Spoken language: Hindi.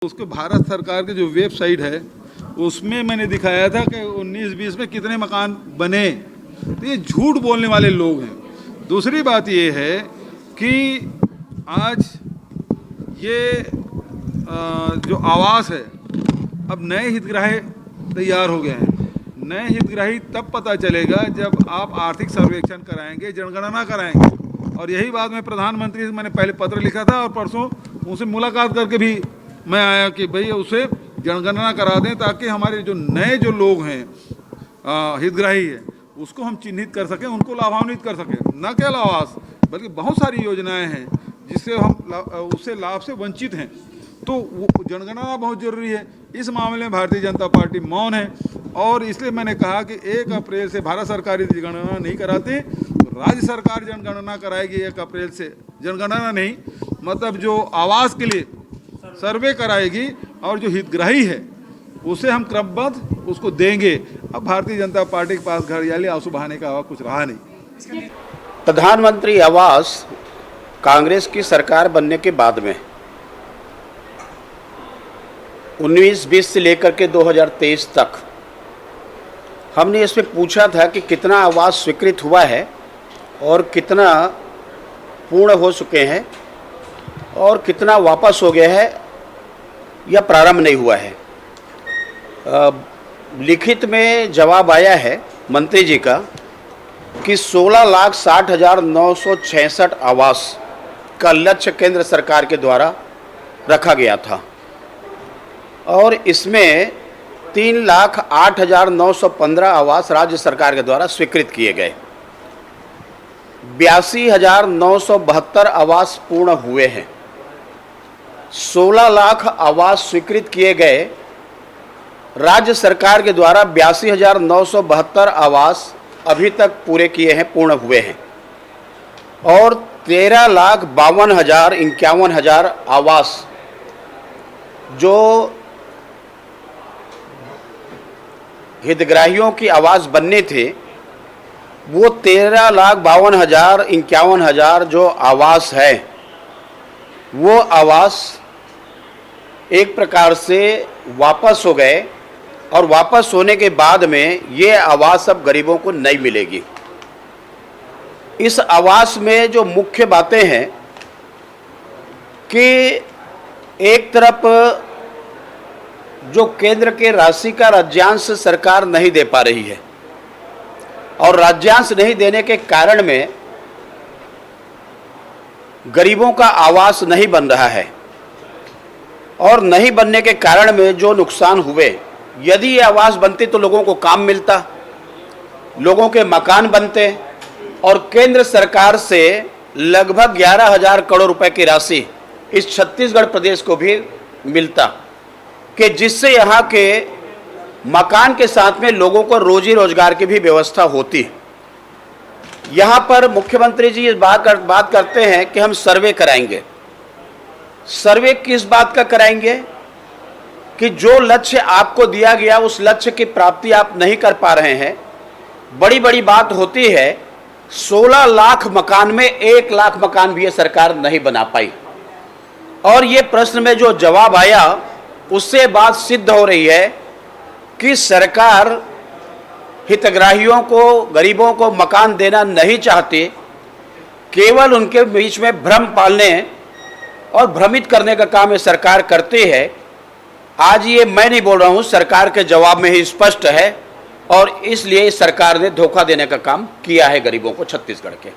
उसको भारत सरकार की जो वेबसाइट है उसमें मैंने दिखाया था कि 19-20 में कितने मकान बने। तो ये झूठ बोलने वाले लोग हैं। दूसरी बात ये है कि आज ये जो आवास है, अब नए हितग्राही तैयार हो गए हैं। नए हितग्राही तब पता चलेगा जब आप आर्थिक सर्वेक्षण कराएंगे, जनगणना कराएंगे। और यही बात मैं प्रधानमंत्री से मैंने पहले पत्र लिखा था और परसों उनसे मुलाकात करके भी मैं आया कि भाई उसे जनगणना करा दें ताकि हमारे जो नए जो लोग हैं हितग्राही है उसको हम चिन्हित कर सकें, उनको लाभान्वित कर सकें। न केवल आवास बल्कि बहुत सारी योजनाएं हैं जिससे हम उससे लाभ से वंचित हैं। तो वो जनगणना बहुत ज़रूरी है। इस मामले में भारतीय जनता पार्टी मौन है और इसलिए मैंने कहा कि 1 अप्रैल से भारत सरकार यदि जनगणना नहीं कराती तो राज्य सरकार जनगणना कराएगी। 1 अप्रैल से जनगणना नहीं मतलब जो आवास के लिए सर्वे कराएगी और जो हितग्राही है उसे हम क्रमबद्ध उसको देंगे। अब भारतीय जनता पार्टी के पास घड़ियाली आंसू बहाने का कुछ रहा नहीं। प्रधानमंत्री आवास कांग्रेस की सरकार बनने के बाद में 19-20 से लेकर के 2023 तक हमने इसमें पूछा था कि कितना आवास स्वीकृत हुआ है और कितना पूर्ण हो चुके हैं और कितना वापस हो गया है या प्रारंभ नहीं हुआ है। लिखित में जवाब आया है मंत्री जी का कि 16,60,966 आवास का लक्ष्य केंद्र सरकार के द्वारा रखा गया था और इसमें 3,08,915 आवास राज्य सरकार के द्वारा स्वीकृत किए गए। 82,972 आवास पूर्ण हुए हैं। 16 लाख आवास स्वीकृत किए गए। राज्य सरकार के द्वारा 82,972 आवास अभी तक पूरे किए हैं, पूर्ण हुए हैं और 13,52,51 आवास जो हितग्राहियों की आवास बनने थे वो 13,52,51 जो आवास है वो आवास एक प्रकार से वापस हो गए और वापस होने के बाद में ये आवास अब गरीबों को नहीं मिलेगी। इस आवास में जो मुख्य बातें हैं कि एक तरफ जो केंद्र के राशि का राज्यांश सरकार नहीं दे पा रही है और राज्यांश नहीं देने के कारण में गरीबों का आवास नहीं बन रहा है और नहीं बनने के कारण में जो नुकसान हुए, यदि ये आवास बनती तो लोगों को काम मिलता, लोगों के मकान बनते और केंद्र सरकार से लगभग 11,000 करोड़ रुपए की राशि इस छत्तीसगढ़ प्रदेश को भी मिलता कि जिससे यहाँ के मकान के साथ में लोगों को रोजी रोजगार की भी व्यवस्था होती। यहाँ पर मुख्यमंत्री जी इस बात करते हैं कि हम सर्वे कराएंगे। सर्वे किस बात का कराएंगे कि जो लक्ष्य आपको दिया गया उस लक्ष्य की प्राप्ति आप नहीं कर पा रहे हैं। बड़ी बड़ी बात होती है 16 लाख मकान में 1 लाख मकान भी ये सरकार नहीं बना पाई और ये प्रश्न में जो जवाब आया उससे बात सिद्ध हो रही है कि सरकार हितग्राहियों को, गरीबों को मकान देना नहीं चाहती, केवल उनके बीच में भ्रम पालने और भ्रमित करने का काम ये सरकार करती है। आज ये मैं नहीं बोल रहा हूँ, सरकार के जवाब में ही स्पष्ट है और इसलिए इस सरकार ने धोखा देने का काम किया है गरीबों को छत्तीसगढ़ के।